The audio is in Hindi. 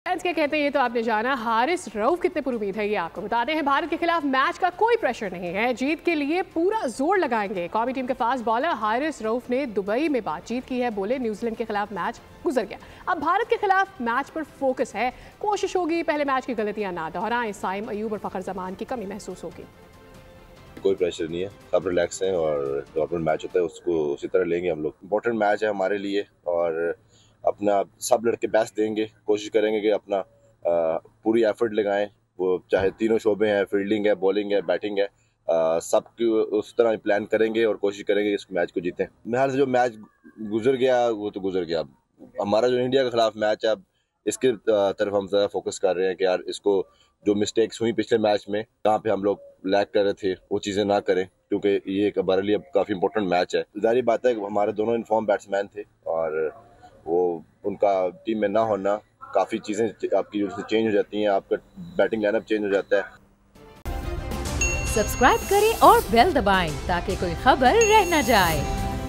क्या कहते हैं ये तो आपने जाना। हारिस रऊफ कितने पुरुमीद है ये आपको बताते हैं। भारत के खिलाफ मैच का कोई प्रेशर नहीं है, जीत के लिए पूरा जोर लगाएंगे। कौमी टीम के फास्ट बॉलर हारिस रऊफ ने दुबई में बातचीत की है, बोले न्यूजीलैंड के खिलाफ मैच गुजर गया, अब भारत के खिलाफ मैच पर फोकस है, कोशिश होगी पहले मैच की गलतियां ना दोहराएं। साइम अयूब और फखर जमान की कमी महसूस होगी। कोई प्रेशर नहीं है, सब रिलैक्स हैं और गवर्नमेंट मैच होता है उसको उसी तरह लेंगे हम लोग। इम्पोर्टेंट मैच है हमारे लिए और अपना सब लड़के बेस्ट देंगे, कोशिश करेंगे कि अपना पूरी एफर्ट लगाएं। वो चाहे तीनों शोबे हैं, फील्डिंग है, बॉलिंग है, बैटिंग है, सब की उस तरह प्लान करेंगे और कोशिश करेंगे इस मैच को जीतें। मेरे से जो मैच गुजर गया वो तो गुजर गया। हमारा जो इंडिया के खिलाफ मैच है, अब इसके तरफ हम ज़्यादा फोकस कर रहे हैं कि यार इसको जो मिस्टेक्स हुई पिछले मैच में, जहाँ पे हम लोग लैग कर रहे थे, वो चीज़ें ना करें, क्योंकि ये हमारे लिए काफ़ी इंपॉर्टेंट मैच है। जाहिर बात है कि हमारे दोनों इनफॉर्म बैट्समैन थे और वो उनका टीम में ना होना, काफ़ी चीज़ें आपकी चेंज हो जाती हैं, आपका बैटिंग लाइनअप चेंज हो जाता है। सब्सक्राइब करें और बेल दबाएं ताकि कोई खबर रह न जाए।